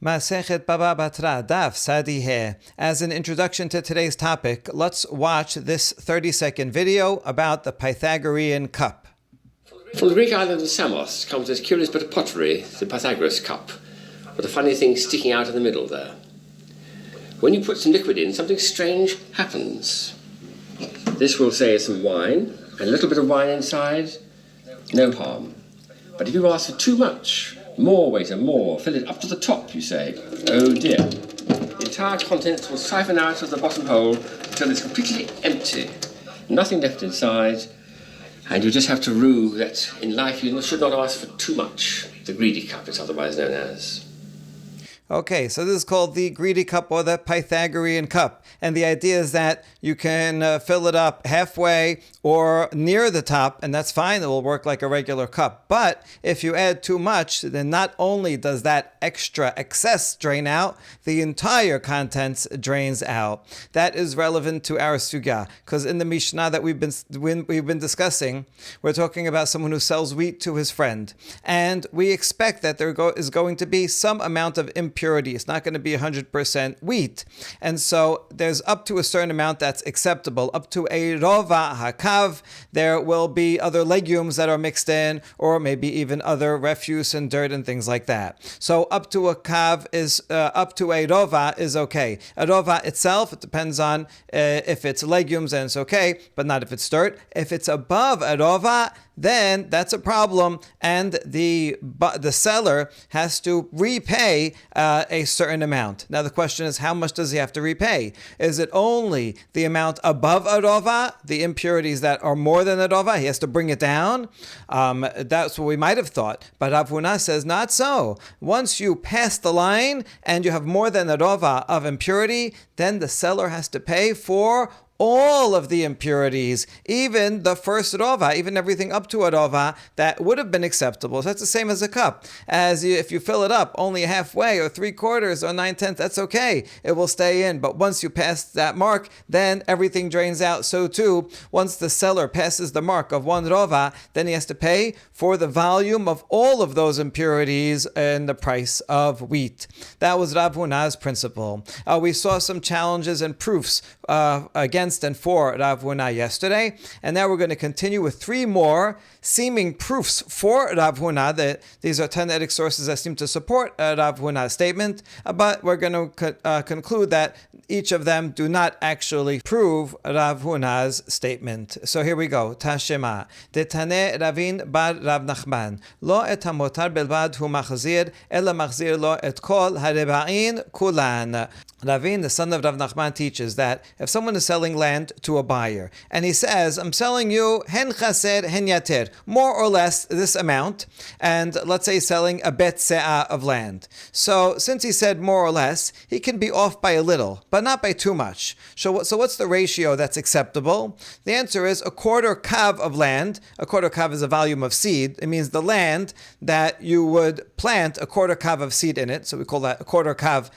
Masechet Baba Batra, Daf Sadi He. As an introduction to today's topic, let's watch this 30-second video about the Pythagorean cup. From the Greek island of Samos comes this curious bit of pottery, the Pythagoras cup, with a funny thing sticking out in the middle there. When you put some liquid in, something strange happens. This will say is some wine, and a little bit of wine inside, no harm. But if you ask for too much, more waiter, more, fill it up to the top, you say, oh dear. The entire contents will siphon out of the bottom hole until it's completely empty, nothing left inside, and you just have to rue that in life you should not ask for too much. The greedy cup, it's otherwise known as. Okay, so this is called the greedy cup or the Pythagorean cup. And the idea is that you can fill it up halfway or near the top, and that's fine. It will work like a regular cup. But if you add too much, then not only does that extra excess drain out, the entire contents drains out. That is relevant to our sugya, because in the Mishnah that we've been discussing, we're talking about someone who sells wheat to his friend. And we expect that there is going to be some amount of impurity. It's not going to be 100% wheat. And so there's up to a certain amount that's acceptable. Up to a rova hakav, there will be other legumes that are mixed in, or maybe even other refuse and dirt and things like that. So up to a kav is, up to a rova is okay. A rova itself, it depends on if it's legumes, and it's okay, but not if it's dirt. If it's above a rova, then that's a problem, and the seller has to repay a certain amount. Now the question is, how much does he have to repay? Is it only the amount above a rova, the impurities that are more than a rova? He has to bring it down. That's what we might have thought, but Rav Huna says not so. Once you pass the line and you have more than a rova of impurity, then the seller has to pay for all of the impurities, even the first rova, even everything up to a rova that would have been acceptable. So that's the same as a cup. If you fill it up only halfway or 3/4 or 9/10, that's okay. It will stay in. But once you pass that mark, then everything drains out. So too, once the seller passes the mark of 1 rova, then he has to pay for the volume of all of those impurities in the price of wheat. That was Rav Huna's principle. We saw some challenges and proofs against and for Rav Huna yesterday, and now we're going to continue with 3 more seeming proofs for Rav Huna. That these are Tanaitic sources that seem to support Rav Huna's statement, but we're going to conclude that each of them do not actually prove Rav Huna's statement. So here we go. Tashema Detane Ravin bar Rav Nachman lo et hamotar belvad hu machzir ela machzir lo et kol hareba'in kulan. Ravin, the son of Rav Nachman, teaches that if someone is selling land to a buyer, and he says, I'm selling you hen chaser, hen yater, more or less this amount, and let's say selling a bet se'ah of land. So since he said more or less, he can be off by a little, but not by too much. So what's the ratio that's acceptable? The answer is 1/4 kav of land. 1/4 kav is a volume of seed. It means the land that you would plant 1/4 kav of seed in it, so we call that 1/4 kav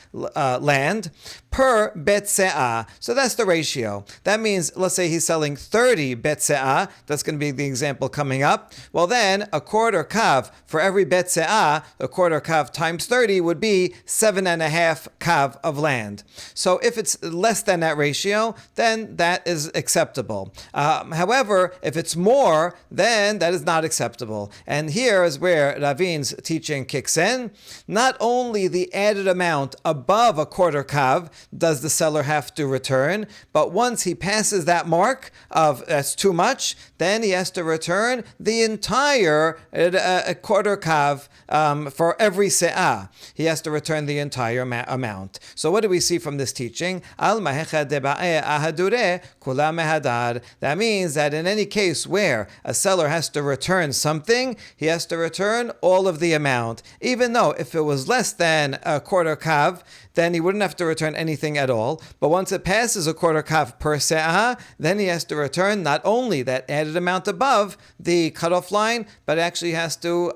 land, per bet se'ah. So that's the ratio. That means, let's say he's selling 30 bet se'ah. That's going to be the example coming up. Well then, 1/4 kav for every bet se'ah, 1/4 kav times 30 would be 7.5 kav of land. So if it's less than that ratio, then that is acceptable. However, if it's more, then that is not acceptable. And here is where Ravin's teaching kicks in. Not only the added amount above 1/4 kav does the seller have to return, but once he passes that mark of that's too much, then he has to return the entire 1/4 kav for every se'ah. He has to return the entire amount. So what do we see from this teaching? That means that in any case where a seller has to return something, he has to return all of the amount. Even though if it was less than 1/4 kav, then he wouldn't have to return anything at all. But once it passes 1/4 kav per se'ah, then he has to return not only that added amount above the cutoff line, but actually has to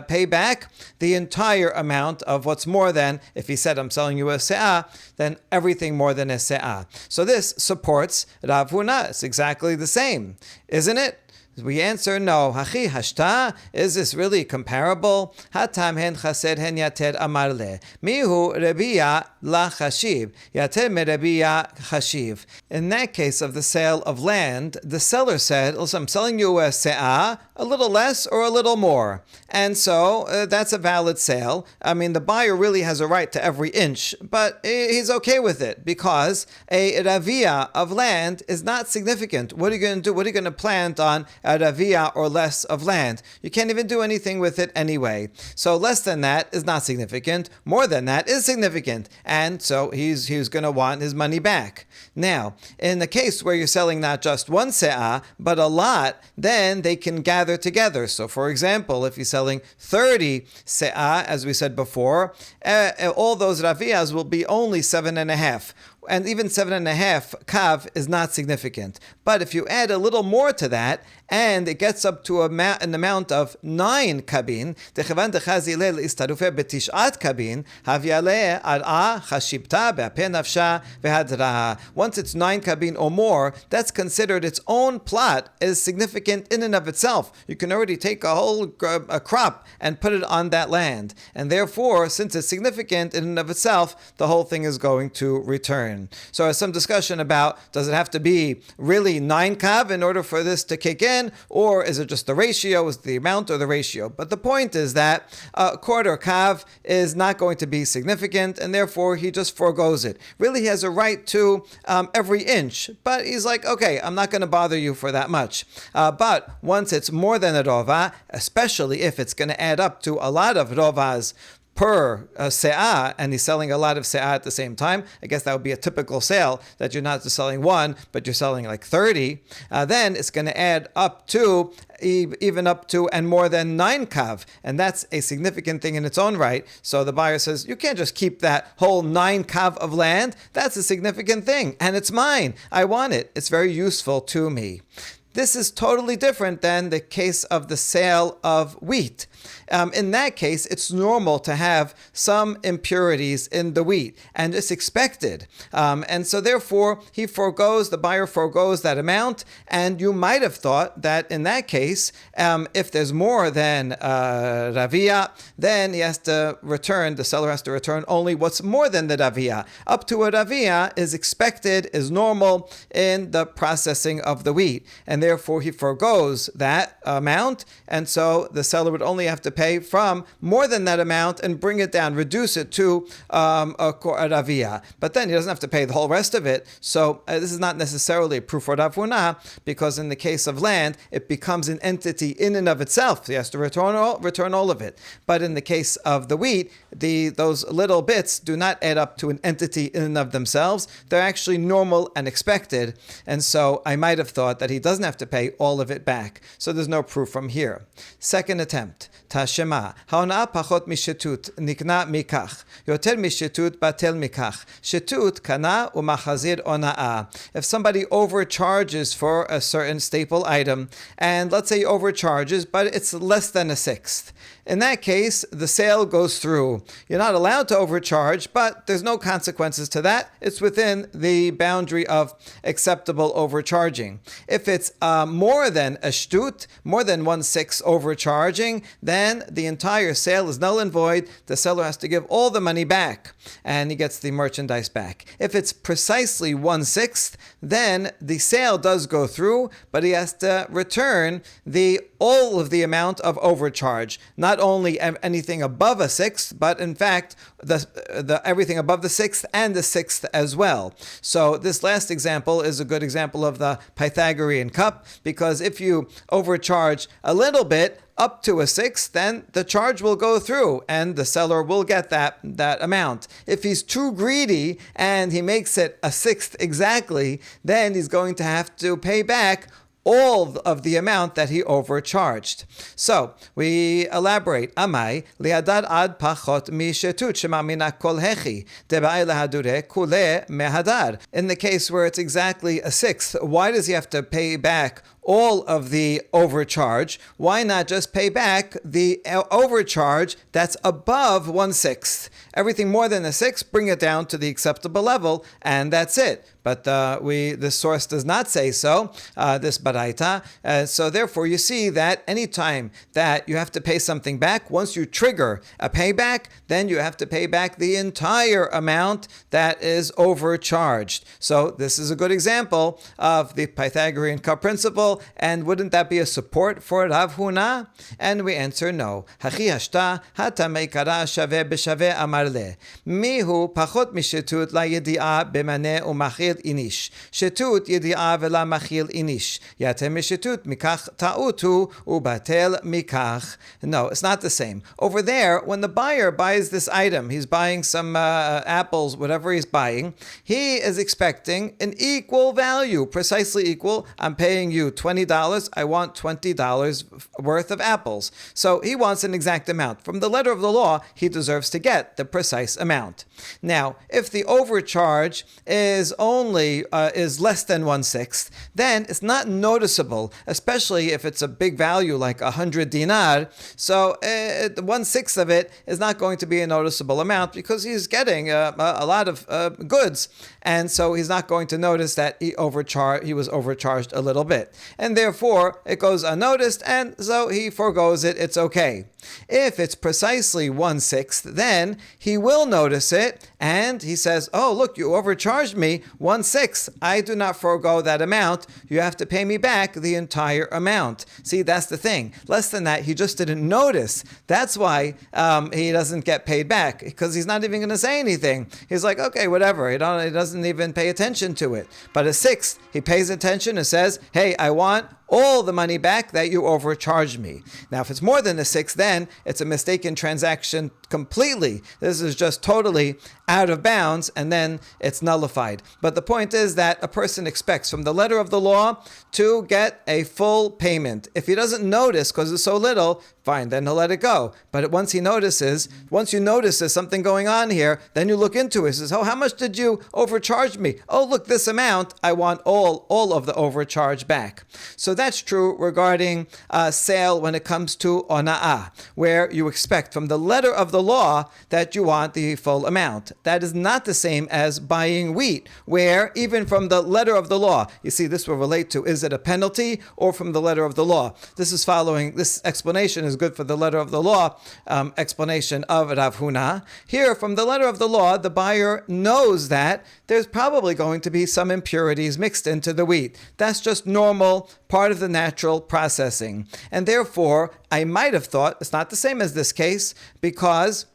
pay back the entire amount of what's more than, if he said, I'm selling you a se'ah, then everything more than a se'ah. So this supports Rav Huna. It's exactly the same, isn't it? We answer no. Hachi hashta, is this really comparable? Hatam hen chased hen yater amar le. Mihu rebiya la chashiv. Yater me rebiya chashiv. In that case of the sale of land, the seller said, listen, I'm selling you a se'ah, a little less or a little more. And so that's a valid sale. I mean, the buyer really has a right to every inch, but he's okay with it because a ravia of land is not significant. What are you going to do? What are you going to plant on a ravia or less of land? You can't even do anything with it anyway. So less than that is not significant. More than that is significant. And so he's going to want his money back. Now, in the case where you're selling not just one se'ah, but a lot, then they can gather together. So for example, if you're selling 30 se'ah, as we said before, all those ravias will be only 7.5. And even 7.5 kav is not significant. But if you add a little more to that, and it gets up to an amount of 9 kabin, once it's 9 kabin or more, that's considered its own plot as significant in and of itself. You can already take a whole crop and put it on that land. And therefore, since it's significant in and of itself, the whole thing is going to return. So there's some discussion about, does it have to be really 9 kav in order for this to kick in, or is it just the ratio, is it the amount or the ratio? But the point is that a quarter kav is not going to be significant, and therefore he just forgoes it. Really, he has a right to every inch, but he's like, okay, I'm not going to bother you for that much. But once it's more than a rova, especially if it's going to add up to a lot of rovas per se'ah, and he's selling a lot of se'ah at the same time, I guess that would be a typical sale, that you're not just selling one, but you're selling like 30, then it's going to add up to, even up to, and more than 9 kav, and that's a significant thing in its own right. So the buyer says, you can't just keep that whole 9 kav of land, that's a significant thing, and it's mine, I want it, it's very useful to me. This is totally different than the case of the sale of wheat. In that case, it's normal to have some impurities in the wheat, and it's expected. And so therefore, the buyer forgoes that amount, and you might have thought that in that case, if there's more than ravia, then the seller has to return only what's more than the ravia. Up to a ravia is expected, is normal in the processing of the wheat, and therefore he forgoes that amount, and so the seller would only have to pay from more than that amount and bring it down, reduce it to a ravia. But then he doesn't have to pay the whole rest of it. So this is not necessarily a proof for Rav Huna, because in the case of land, it becomes an entity in and of itself. He has to return all of it. But in the case of the wheat, those little bits do not add up to an entity in and of themselves. They're actually normal and expected. And so I might have thought that he doesn't have to pay all of it back. So there's no proof from here. Second attempt. Tashema. Haona'ah pachot mishetut nikna mikach. Yoter mishetut batel mikach. Shetut kana umachazir ona'ah. If somebody overcharges for a certain staple item, and let's say he overcharges, but it's less than a sixth, in that case, the sale goes through. You're not allowed to overcharge, but there's no consequences to that. It's within the boundary of acceptable overcharging. If it's more than a shtut, more than 1/6 overcharging, then the entire sale is null and void. The seller has to give all the money back, and he gets the merchandise back. If it's precisely 1/6, then the sale does go through, but he has to return all of the amount of overcharge, not only anything above a sixth, but in fact the everything above the sixth and the sixth as well. So this last example is a good example of the Pythagorean cup, because if you overcharge a little bit up to a sixth, then the charge will go through and the seller will get that amount. If he's too greedy and he makes it a sixth exactly, then he's going to have to pay back all of the amount that he overcharged. So we elaborate. Amai liadad ad pachot mi shetut shemamina kol hechi debai lahadure kule mehadar. In the case where it's exactly a sixth, why does he have to pay back all of the overcharge, why not just pay back the overcharge that's above 1/6? Everything more than a 6, bring it down to the acceptable level, and that's it. But the source does not say so, this baraita. So therefore, you see that anytime that you have to pay something back, once you trigger a payback, then you have to pay back the entire amount that is overcharged. So this is a good example of the Pythagorean cup principle. And wouldn't that be a support for Rav Huna? And we answer no. Hachi hashta hatamei kara shaveh b'shaveh amar le. Mihu pachot mishetut la yedi'ah b'maneh umachil inish. Shetut yedi'ah vela machil inish. Yatem mishetut mikach ta'utu ubatel mikach. No, it's not the same. Over there, when the buyer buys this item, he's buying some apples, whatever he's buying, he is expecting an equal value, precisely equal. I'm paying you $20. I want $20 worth of apples. So he wants an exact amount. From the letter of the law, he deserves to get the precise amount. Now, if the overcharge is less than 1/6, then it's not noticeable, especially if it's a big value like 100 dinar. So 1/6 of it is not going to be a noticeable amount because he's getting a lot of goods, and so he's not going to notice that he was overcharged a little bit, and therefore it goes unnoticed, and so he forgoes it. It's okay. If it's precisely 1/6, then he will notice it, and he says, "Oh, look, you overcharged me 1/6. I do not forego that amount. You have to pay me back the entire amount." See, that's the thing. Less than that, he just didn't notice. That's why he doesn't get paid back, because he's not even going to say anything. He's like, okay, whatever. He doesn't even pay attention to it. But a 6, he pays attention and says, "Hey, I want all the money back that you overcharged me." Now, if it's more than a 6, then it's a mistaken transaction completely. This is just totally out of bounds, and then it's nullified. But the point is that a person expects from the letter of the law to get a full payment. If he doesn't notice because it's so little, fine, then he'll let it go. But once you notice there's something going on here, then you look into it. Says, "Oh, how much did you overcharge me? Oh, look, this amount. I want all of the overcharge back." So that's true regarding sale when it comes to ona'ah, where you expect from the letter of the law that you want the full amount. That is not the same as buying wheat, where even from the letter of the law, you see, this will relate to, is it a penalty or from the letter of the law? This explanation is good for the letter of the law explanation of Rav Huna. Here, from the letter of the law, the buyer knows that there's probably going to be some impurities mixed into the wheat. That's just normal, part of the natural processing. And therefore, I might have thought it's not the same as this case, because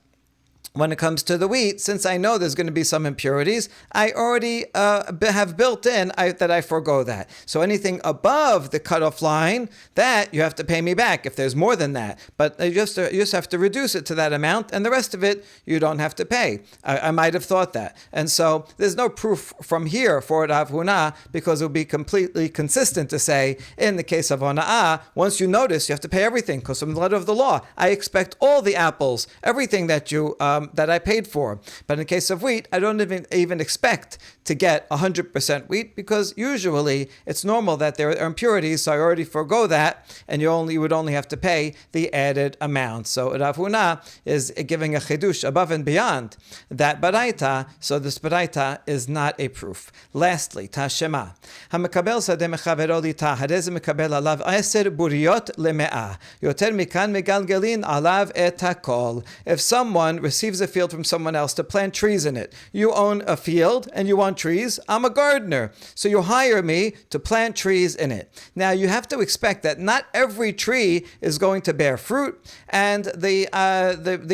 when it comes to the wheat, since I know there's going to be some impurities, I already have built in that I forego that. So anything above the cutoff line, that you have to pay me back if there's more than that. But you just have to reduce it to that amount, and the rest of it you don't have to pay. I might have thought that. And so there's no proof from here for Rav Huna, because it would be completely consistent to say, in the case of Hona'ah, once you notice, you have to pay everything, because from the letter of the law, I expect all the apples, everything that you that I paid for. But in the case of wheat, I don't even expect to get 100% wheat, because usually it's normal that there are impurities, so I already forego that, and you would only have to pay the added amount. So Rav Huna is giving a chidush above and beyond that baraita, so this baraita is not a proof. Lastly, Tashema. Hamekabel sadeh mechavero lita, hadeh mekabel alav 10 buriyot leme'ah. Yoter mikan megalgelin alav et hakol. If someone receives a field from someone else to plant trees in it, you own a field and you want trees, I'm a gardener, so you hire me to plant trees in it. Now you have to expect that not every tree is going to bear fruit, and the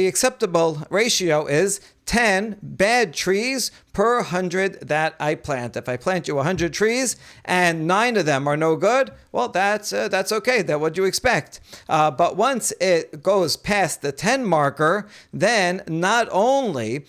acceptable ratio is 10 bad trees per 100 that I plant. If I plant you 100 trees and 9 of them are no good, well, that's okay. That's what you expect. But once it goes past the 10 marker, then not only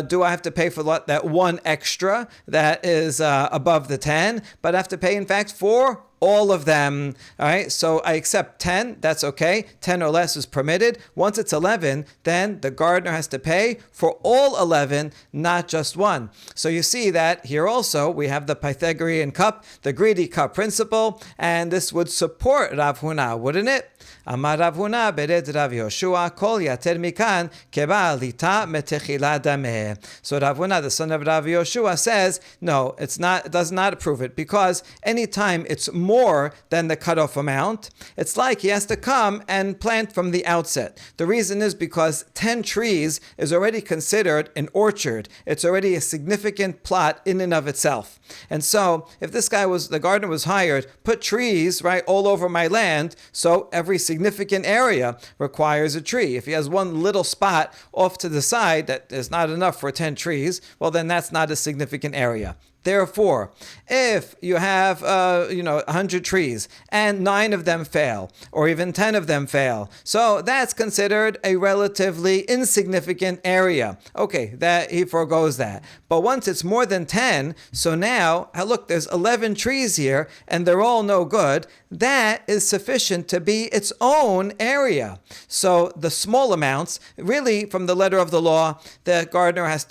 do I have to pay for that one extra that is above the 10, but I have to pay, in fact, for all of them. All right, so I accept 10, that's okay. 10 or less is permitted. Once it's 11, then the gardener has to pay for all 11, not just one. So you see that here also we have the Pythagorean cup, the greedy cup principle, and this would support Rav Huna, wouldn't it? Amar Rav Huna bered Rav Yoshua kol yater mikan keba alita metechila dameh. So Rav Huna, the son of Rav Yoshua, says no, it does not approve it, because anytime it's more than the cutoff amount, it's like he has to come and plant from the outset. The reason is because 10 trees is already considered an orchard. It's already a significant plot in and of itself. And so if this guy the gardener was hired, put trees right all over my land, so every significant area requires a tree. If he has one little spot off to the side that is not enough for 10 trees, well, then that's not a significant area. Therefore, if you have 100 trees and 9 of them fail, or even 10 of them fail, so that's considered a relatively insignificant area. Okay, that he forgoes that. But once it's more than 10, so now look, there's 11 trees here and they're all no good. That is sufficient to be its own area. So the small amounts, really, from the letter of the law, the gardener has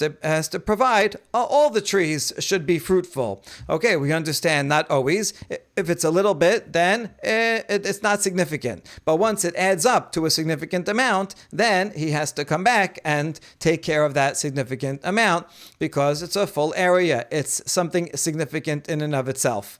to provide all the trees should be fruitful. Okay, we understand not always. If it's a little bit, then it's not significant. But once it adds up to a significant amount, then he has to come back and take care of that significant amount, because it's a full area. It's something significant in and of itself.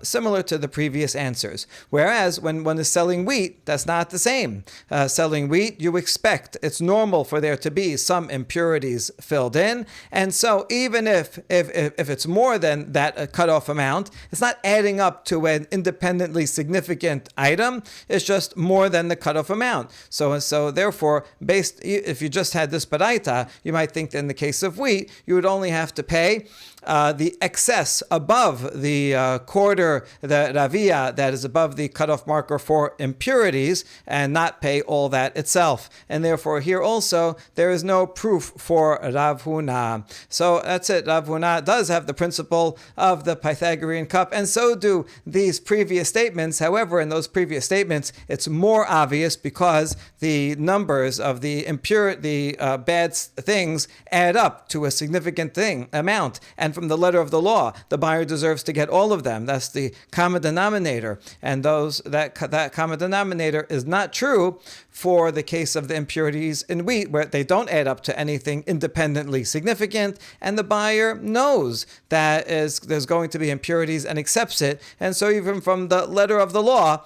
Similar to the previous answers. Whereas when one is selling wheat, that's not the same. Selling wheat, you expect, it's normal for there to be some impurities filled in. And so even if it's more than that cutoff amount, it's not adding up to an independently significant item. It's just more than the cutoff amount. So therefore, if you just had this baraita, you might think that in the case of wheat, you would only have to pay the excess above the quarter, the ravia, that is above the cutoff marker for impurities, and not pay all that itself. And therefore here also there is no proof for Rav Huna. So that's it. Rav Huna does have the principle of the Pythagorean cup, and so do these previous statements. However, in those previous statements, it's more obvious because the numbers of the bad things add up to a significant amount. And from the letter of the law, the buyer deserves to get all of them. That's the common denominator. And that common denominator is not true for the case of the impurities in wheat, where they don't add up to anything independently significant, and the buyer knows that there's going to be impurities and accepts it. And so even from the letter of the law,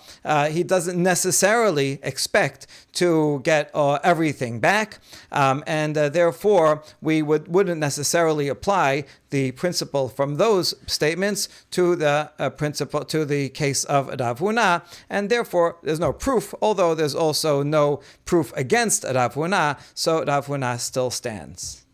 he doesn't necessarily expect to get everything back, and therefore we wouldn't necessarily apply the principle from those statements to the case of Rav Huna, and therefore there's no proof, although there's also no proof against Rav Huna, so Rav Huna still stands.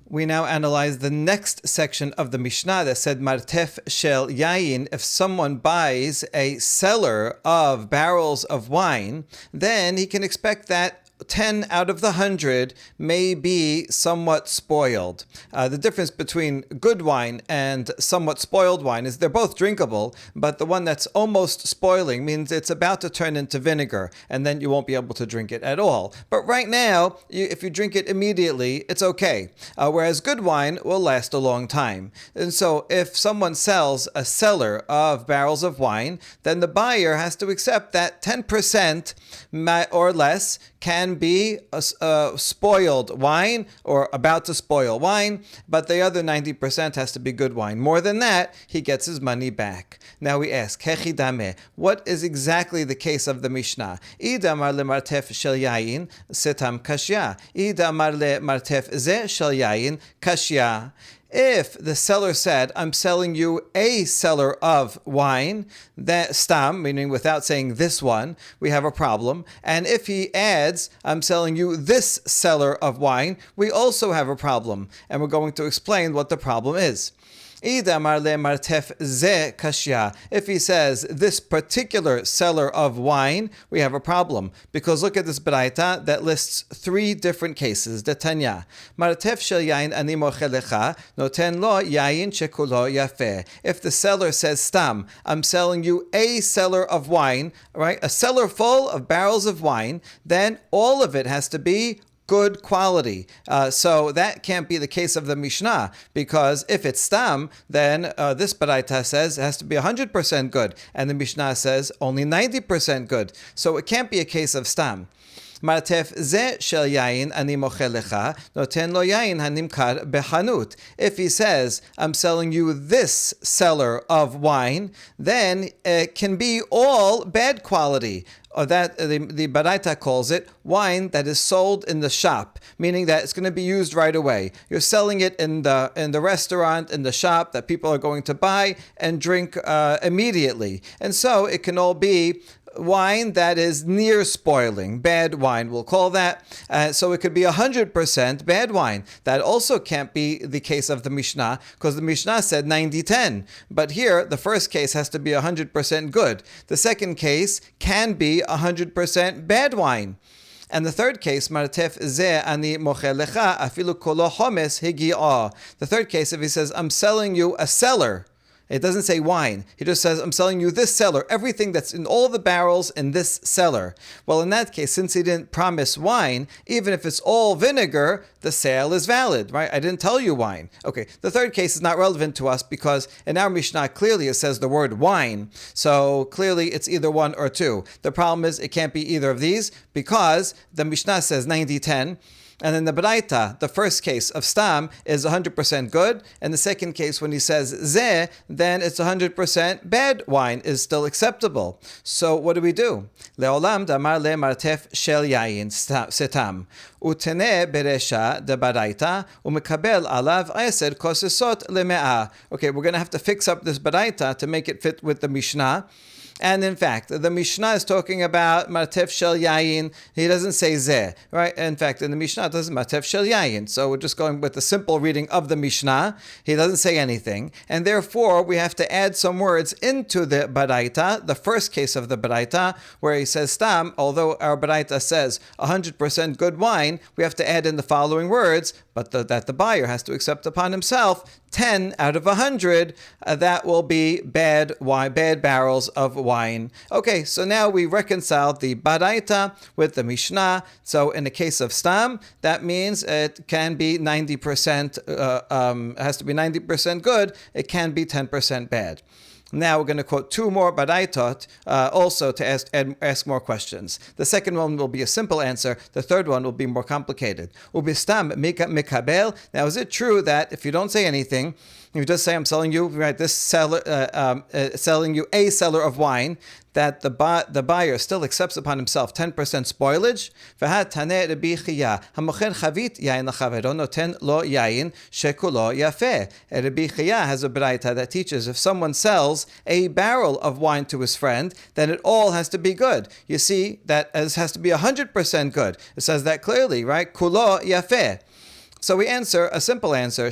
We now analyze the next section of the Mishnah that said Martef Shel Yayin. If someone buys a cellar of barrels of wine, then he can expect that 10 out of the 100 may be somewhat spoiled. The difference between good wine and somewhat spoiled wine is they're both drinkable, but the one that's almost spoiling means it's about to turn into vinegar, and then you won't be able to drink it at all. But right now, if you drink it immediately, it's okay. Whereas good wine will last a long time. And so if someone sells a cellar of barrels of wine, then the buyer has to accept that 10% or less can be a spoiled wine or about to spoil wine, but the other 90% has to be good wine. More than that, he gets his money back. Now we ask, Hechi Dameh, what is exactly the case of the Mishnah? Idamar le martef shel yayin setam kashya. Idamar le martef ze shel yayin kashya. If the seller said, I'm selling you a cellar of wine, that stam, meaning without saying this one, we have a problem. And if he adds, I'm selling you this cellar of wine, we also have a problem. And we're going to explain what the problem is. Idamar le martef ze kashya. If he says this particular seller of wine, we have a problem. Because look at this braita that lists 3 different cases. Detanya. Martef shel yain ani mochelecha, noten lo yain shekulo yafeh. If the seller says stam, I'm selling you a cellar of wine, right? A cellar full of barrels of wine, then all of it has to be good quality. So that can't be the case of the Mishnah, because if it's stam, then this baraita says it has to be 100% good, and the Mishnah says only 90% good. So it can't be a case of stam. Martef ze shel yain ani mochel lecha, noten lo yain hanimkar bechanut. If he says, I'm selling you this cellar of wine, then it can be all bad quality. Or that the baraita calls it wine that is sold in the shop, meaning that it's going to be used right away. You're selling it in the restaurant, in the shop that people are going to buy and drink immediately. And so it can all be wine that is near spoiling, bad wine, we'll call that. So it could be 100% bad wine. That also can't be the case of the Mishnah, because the Mishnah said 90-10. But here, the first case has to be 100% good. The second case can be 100% bad wine. And the third case, martef ze ani mochel lecha afilu kolo homes higi'ah. The third case, if he says, I'm selling you a cellar. It doesn't say wine. He just says, I'm selling you this cellar, everything that's in all the barrels in this cellar. Well, in that case, since he didn't promise wine, even if it's all vinegar, the sale is valid, right? I didn't tell you wine. Okay, the third case is not relevant to us because in our Mishnah, clearly it says the word wine. So clearly it's either 1 or 2. The problem is it can't be either of these because the Mishnah says 90-10. And then the Braita, the first case of Stam, is 100% good. And the second case, when he says Zeh, then it's 100% bad wine is still acceptable. So what do we do? Leolam damar le martef shel yayin setam. Utene beresha de Braita umekabel alav 10 kosesot leme'ah. Okay, we're going to have to fix up this Braita to make it fit with the Mishnah. And in fact, the Mishnah is talking about martef shel yayin. He doesn't say zeh, right? In fact, in the Mishnah, it doesn't martef shel yayin. So we're just going with the simple reading of the Mishnah. He doesn't say anything. And therefore, we have to add some words into the Baraita, the first case of the Baraita, where he says stam, although our Baraita says 100% good wine, we have to add in the following words, but that the buyer has to accept upon himself 10 out of 100, that will be bad wine, bad barrels of wine. Okay, so now we reconciled the Baraita with the Mishnah. So in the case of Stam, that means it can be 90%, has to be 90% good. It can be 10% bad. Now we're going to quote 2 more Baraitot also to ask more questions. The second one will be a simple answer. The third one will be more complicated. Ubistam mikabel. Now, is it true that if you don't say anything, you just say, I'm selling you, right, this seller, selling you a cellar of wine, that the buyer still accepts upon himself 10% spoilage? Rabbi Chiya has a braita that teaches if someone sells a barrel of wine to his friend, then it all has to be good. You see, that has to be 100% good. It says that clearly, right? Kulo yafeh. So we answer a simple answer.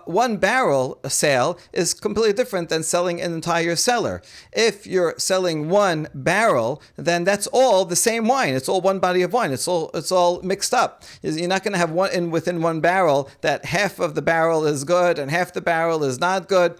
One barrel sale is completely different than selling an entire cellar. If you're selling one barrel, then that's all the same wine. It's all one body of wine. It's all mixed up. You're not going to have within one barrel that half of the barrel is good and half the barrel is not good.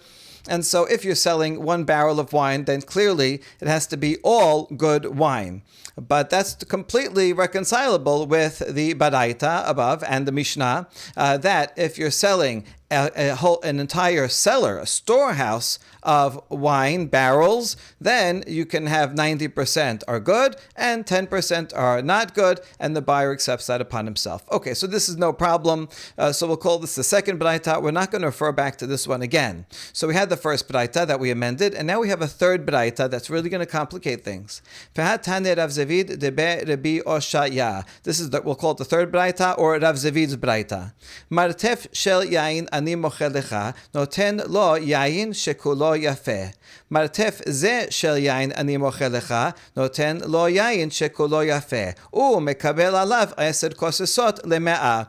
And so if you're selling one barrel of wine, then clearly it has to be all good wine. But that's completely reconcilable with the Baraita above and the Mishnah, that if you're selling an entire cellar, a storehouse of wine barrels, then you can have 90% are good and 10% are not good, and the buyer accepts that upon himself. Okay, so this is no problem. So we'll call this the second Braita. We're not going to refer back to this one again. So we had the first Braita that we amended, and now we have a third Braita that's really going to complicate things. This is we'll call it the third Braita, or Rav Zevid's Braita. Martef shel yain ani mochel lecha, noten lo yain shekulo yafeh. Martef ze shel yain ani mochel lecha, noten lo yain shekulo yafeh. U mekabel alav 10 kosesot leme'ah.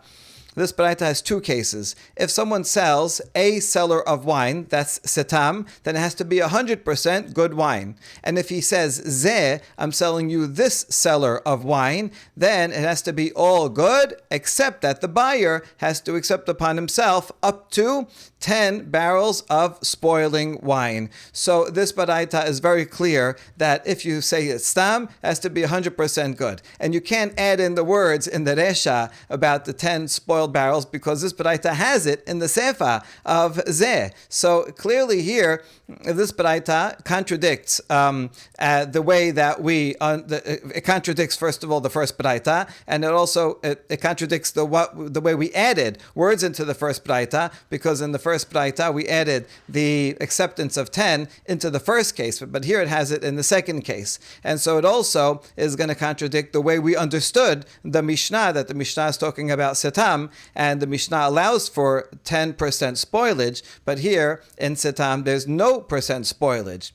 This baraita has two cases. If someone sells a seller of wine, that's setam, then it has to be 100% good wine. And if he says zeh, I'm selling you this seller of wine, then it has to be all good, except that the buyer has to accept upon himself up to 10 barrels of spoiling wine. So this baraita is very clear that if you say it's stam, it has to be 100% good. And you can't add in the words in the resha about the 10 spoiled barrels, because this baraita has it in the sefa of zeh. So clearly here, this baraita contradicts the way that it contradicts, first of all, the first baraita, and it contradicts the way we added words into the first baraita, because in the first baraita we added the acceptance of 10 into the first case, but here it has it in the second case. And so it also is going to contradict the way we understood the Mishnah, that the Mishnah is talking about setam, and the Mishnah allows for 10% spoilage, but here in setam there's no percent spoilage.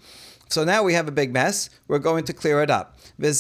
So now we have a big mess. We're going to clear it up. One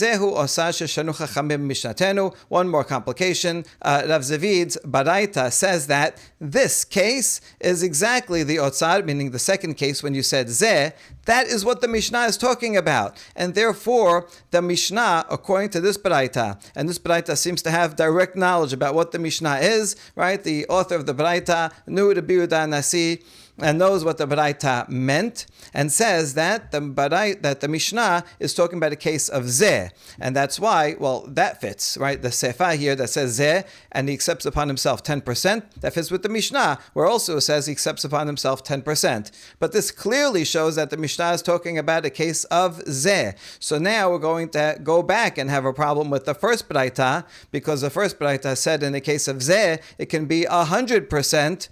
more complication. Rav Zavid's baraita says that this case is exactly the otsar, meaning the second case when you said zeh. That is what the Mishnah is talking about. And therefore, the Mishnah, according to this baraita, and this baraita seems to have direct knowledge about what the Mishnah is, right? The author of the baraita knew Rabbi Yehuda Nasi and knows what the baraita meant, and says that the Mishnah is talking about a case of zeh, and that's why, well, that fits, right? The sefa here that says zeh, and he accepts upon himself 10%, that fits with the Mishnah, where also it says he accepts upon himself 10%. But this clearly shows that the Mishnah is talking about a case of zeh. So now we're going to go back and have a problem with the first baraita, because the first baraita said in the case of zeh, it can be 100%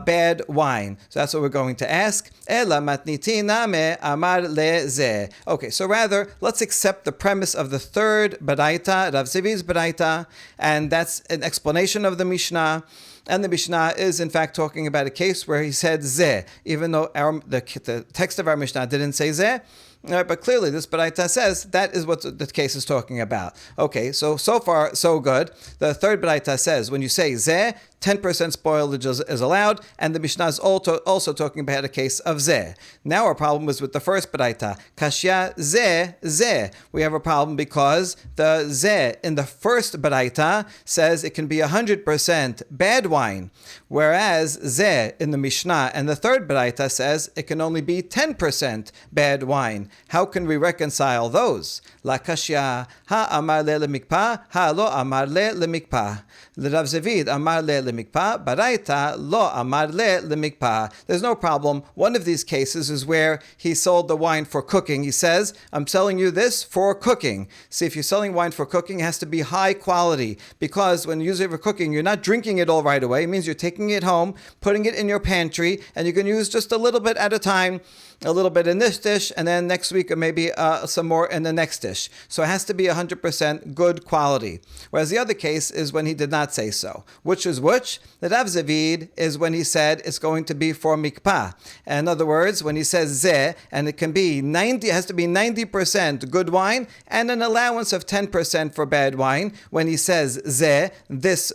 bad wine. So that's what we're going to ask. Ela matniti name amar lezeh. Okay, so rather, let's accept the premise of the third baraita, Rav Zavid's baraita, and that's an explanation of the Mishnah. And the Mishnah is in fact talking about a case where he said zeh, even though the text of our Mishnah didn't say zeh. But clearly this baraita says that is what the case is talking about. Okay, so far so good. The third baraita says when you say zeh, 10% spoilage is allowed, and the Mishnah is also talking about a case of zeh. Now our problem is with the first baraita. Kashya zeh. We have a problem because the zeh in the first baraita says it can be 100% bad wine, whereas zeh in the Mishnah and the third baraita says it can only be 10% bad wine. How can we reconcile those? La kashya ha amar le lemikpa, ha lo amar le lemikpa. Rav Zavid amar le lemikpa, baraita lo amar le lemikpa. There's no problem. One of these cases is where he sold the wine for cooking. He says, I'm selling you this for cooking. See, if you're selling wine for cooking, it has to be high quality, because when you use it for cooking, you're not drinking it all right away. It means you're taking it home, putting it in your pantry, and you can use just a little bit at a time, a little bit in this dish, and then next week maybe some more in the next dish. So it has to be 100% good quality. Whereas the other case is when he did not say so. Which is which? The Rav Zavid is when he said it's going to be for mikpah. In other words, when he says zeh, and it can be 90, it has to be 90% good wine and an allowance of 10% for bad wine. When he says zeh, this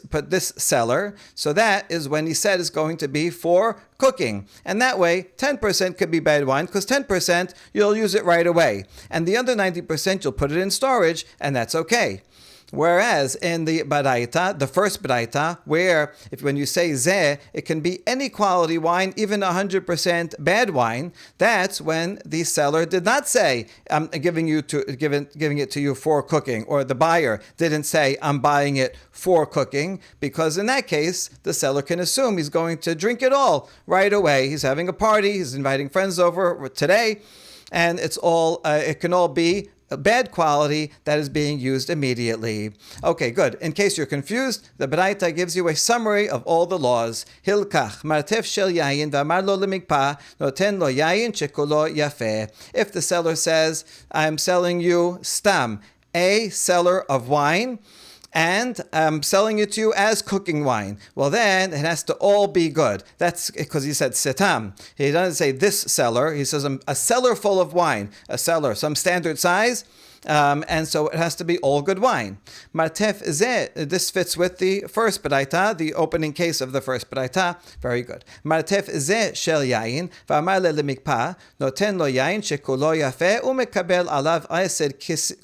seller, so that is when he said it's going to be for cooking. And that way, 10% could be bad wine, because 10% you'll use it right away. And the other 90% you'll put it in storage, and that's okay. Whereas in the baraita, the first baraita, where when you say zeh, it can be any quality wine, even 100% bad wine, that's when the seller did not say, I'm giving it to you for cooking, or the buyer didn't say, I'm buying it for cooking, because in that case, the seller can assume he's going to drink it all right away. He's having a party, he's inviting friends over today, and it can all be a bad quality that is being used immediately. Okay, good. In case you're confused, the Baraita gives you a summary of all the laws. Hilkach, martef shel yayin v'amar lo lemikpa, noten lo yayin shekulo yafeh. If the seller says, I'm selling you stam, a seller of wine, and I'm selling it to you as cooking wine. Well, then it has to all be good. That's because he said sitam. He doesn't say this cellar. He says a cellar full of wine, a cellar, some standard size. And so it has to be all good wine. Martef zeh, this fits with the first baraita, the opening case of the first baraita. Very good. Martef zeh shel yain, v'amar le lemikpa, noten lo yain shekulo yafe, umekabel alav 10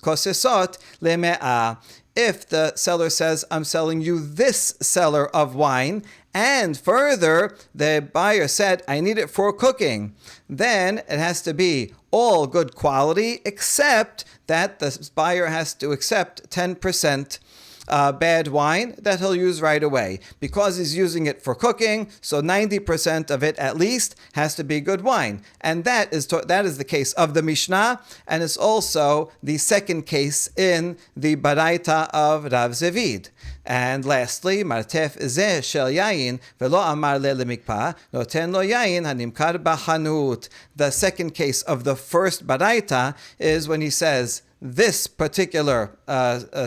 kosesot leme'ah. If the seller says, I'm selling you this cellar of wine, and further, the buyer said, I need it for cooking, then it has to be all good quality, except that the buyer has to accept 10% bad wine that he'll use right away. Because he's using it for cooking, so 90% of it at least has to be good wine. And that is the case of the Mishnah, and it's also the second case in the Baraita of Rav Zevid. And lastly, martef zeh shel yayin velo amar le lemikpa noten lo yayin hanimkar b'chanut. The second case of the first baraita is when he says this particular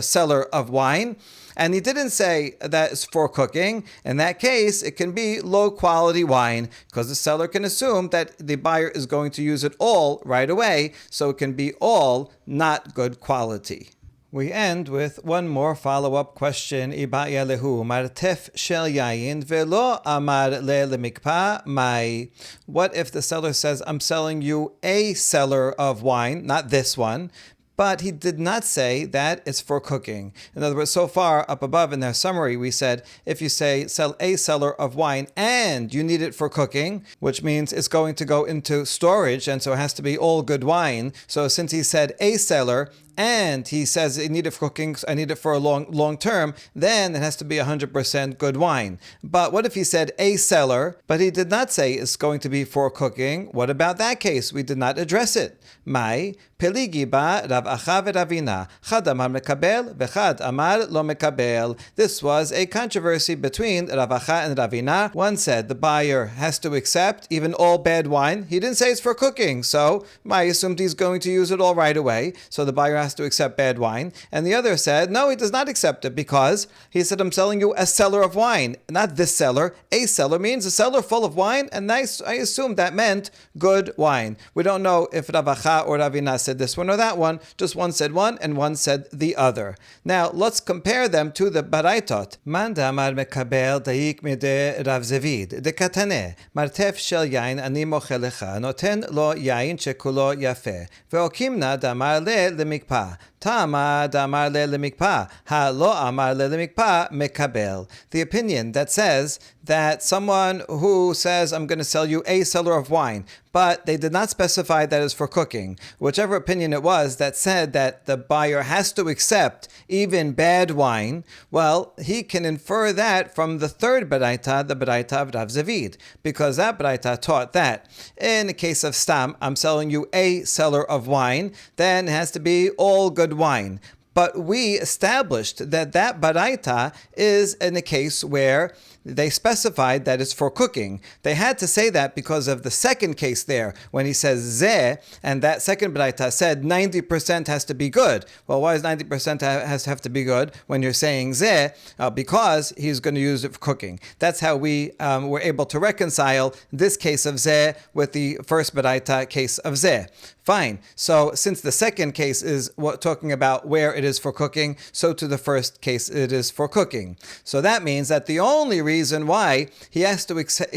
seller of wine, and he didn't say that it's for cooking. In that case, it can be low quality wine because the seller can assume that the buyer is going to use it all right away, so it can be all not good quality. We end with one more follow-up question. Ibaya lehu martef shel yayin velo amar le lemikpa mai. What if the seller says, I'm selling you a cellar of wine, not this one, but he did not say that it's for cooking. In other words, so far up above in their summary, we said if you say sell a cellar of wine and you need it for cooking, which means it's going to go into storage, and so it has to be all good wine. So since he said a cellar, and he says I need it for cooking, I need it for a long term, then it has to be 100% good wine. But what if he said a cellar, but he did not say it's going to be for cooking? What about that case? We did not address it. Mai peligi ba Rav Acha v'Ravina, chad amar mekabel v'chad amar lo mekabel. This was a controversy between Rav Acha and Ravina. One said the buyer has to accept even all bad wine. He didn't say it's for cooking, so I assumed he's going to use it all right away. So the buyer has to accept bad wine. And the other said, no, he does not accept it because he said, I'm selling you a cellar of wine, not this cellar. A cellar means a cellar full of wine, and I assumed that meant good wine. We don't know if Rav Acha or Ravina said this one or that one. Just one said one and one said the other. Now, let's compare them to the Baraitot. Man damar mekabel daik mide Rav Zevid, de katane, martef shel yain ani mochelecha, noten lo yain shekulo yafe, ve'okimna damar le lemikpa. Tama damar le lemikpa, ha lo amar le lemikpa mekabel. The opinion that says that someone who says, I'm going to sell you a cellar of wine, but they did not specify that is for cooking. Whichever opinion it was that said that the buyer has to accept even bad wine, well, he can infer that from the third Baraita, the Baraita of Rav Zevid, because that Baraita taught that in the case of Stam, I'm selling you a cellar of wine, then it has to be all good wine. But we established that that Baraita is in a case where they specified that it's for cooking. They had to say that because of the second case there, when he says zeh, and that second Baraita said 90% has to be good. Well, why does 90% have to be good when you're saying zeh? Because he's going to use it for cooking. That's how we were able to reconcile this case of zeh with the first Baraita case of zeh. Fine. So since the second case is talking about where it is for cooking, so to the first case it is for cooking. So that means that the only reason why he has to accept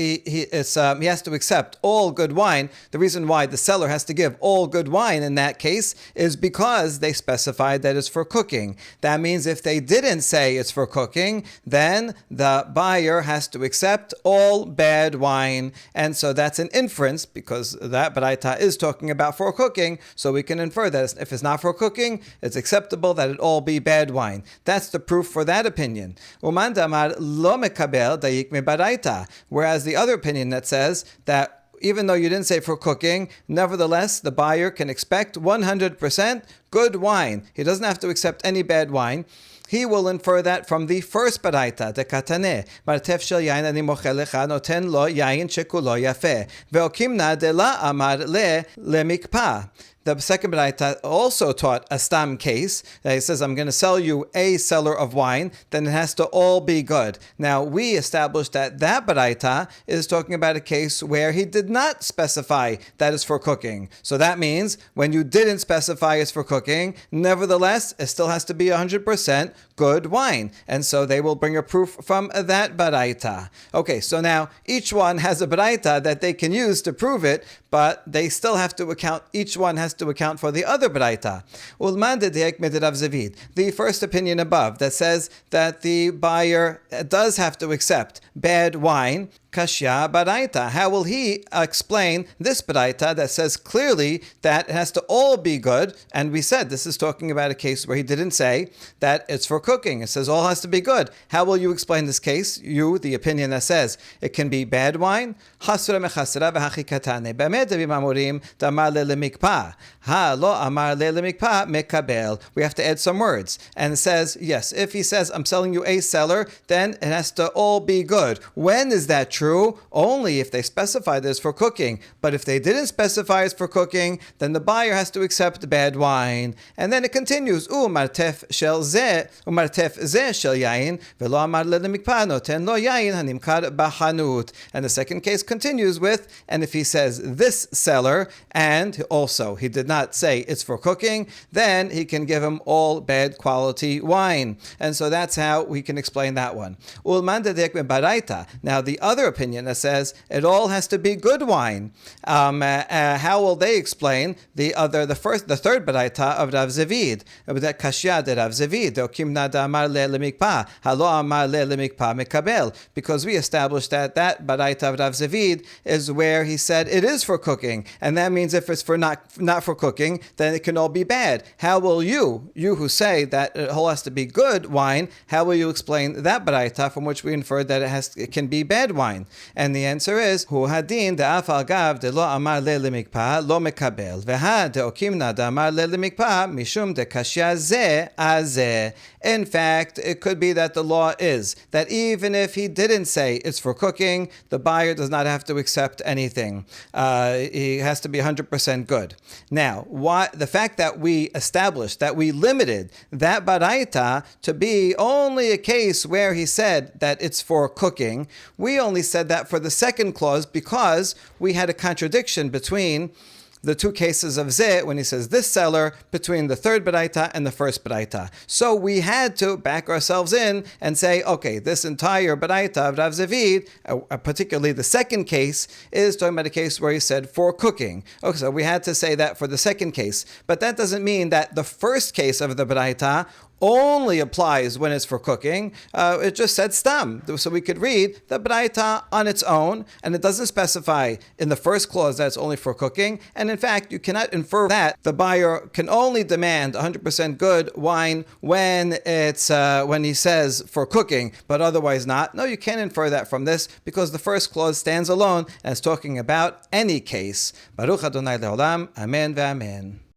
all good wine, the reason why the seller has to give all good wine in that case is because they specified that it's for cooking. That means if they didn't say it's for cooking, then the buyer has to accept all bad wine. And so that's an inference because that Baraita is talking about for cooking, so we can infer that if it's not for cooking, it's acceptable that it all be bad wine. That's the proof for that opinion. Uman damar lo mekabel dayik me baraita. Whereas the other opinion that says that even though you didn't say for cooking, nevertheless, the buyer can expect 100% good wine. He doesn't have to accept any bad wine. He will infer that from the first Baraita, the Katane, Martef shel yain ani mochelecha noten lo yain shekulo yafe, ve'okimna de la amar le lemikpa. the second baraita also taught a stam case. He says, I'm going to sell you a seller of wine, then it has to all be good. Now, we established that that baraita is talking about a case where he did not specify that is for cooking. So that means when you didn't specify it's for cooking, nevertheless, it still has to be 100% good wine. And so they will bring a proof from that baraita. Okay, so now each one has a baraita that they can use to prove it, but they still have to account, each one has to account for the other baraita. The first opinion above that says that the buyer does have to accept bad wine, Kashya baraita. How will he explain this baraita that says clearly that it has to all be good? And we said this is talking about a case where he didn't say that it's for cooking. It says all has to be good. How will you explain this case? You, the opinion that says it can be bad wine. Hasra mechasra v'hachikatane. B'amed devim amorim damar le'lemikpa. Ha lo amar le'lemikpa mekabel. We have to add some words. And it says, yes, if he says I'm selling you a seller, then it has to all be good. When is that true? Only if they specify this for cooking. But if they didn't specify it's for cooking, then the buyer has to accept bad wine. And then it continues, martef shel zeh, umartef zeh shel yain, velo amar le'lemikpa noten lo yain hanimkar b'chanut. And the second case continues with, and if he says this seller, and also he did not say it's for cooking, then he can give him all bad quality wine. And so that's how we can explain that one. Now the other opinion that says it all has to be good wine. How will they explain the third baraita of Rav Zevid? That kashya de Rav Zevid, okimna da amar le'lemikpa, halo amar le'lemikpa mekabel. Because we established that baraita of Rav Zevid is where he said it is for cooking, and that means if it's for not for cooking, then it can all be bad. How will you who say that it all has to be good wine, how will you explain that baraita from which we inferred that it can be bad wine? And the answer is hu hadin de'af al gav de lo amar le'lemikpa lo mekabel veha de'okimna de'amar le'lemikpa mishum de'kashya zeh azeh. In fact, it could be that the law is that even if he didn't say it's for cooking, the buyer does not have to accept anything. He has to be 100% good. Now, the fact that we established, that we limited that baraita to be only a case where he said that it's for cooking, we only said that for the second clause because we had a contradiction between the two cases of zeh, when he says this seller, between the third baraita and the first baraita. So we had to back ourselves in and say, okay, this entire baraita of Rav Zevid, particularly the second case, is talking about a case where he said for cooking. Okay, so we had to say that for the second case. But that doesn't mean that the first case of the baraita only applies when it's for cooking. It just said stam. So we could read the baraita on its own, and it doesn't specify in the first clause that it's only for cooking. And in fact, you cannot infer that the buyer can only demand 100% good wine when he says for cooking, but otherwise not. No, you can't infer that from this because the first clause stands alone and it's talking about any case. Baruch Adonai Leolam. Amen ve'amen.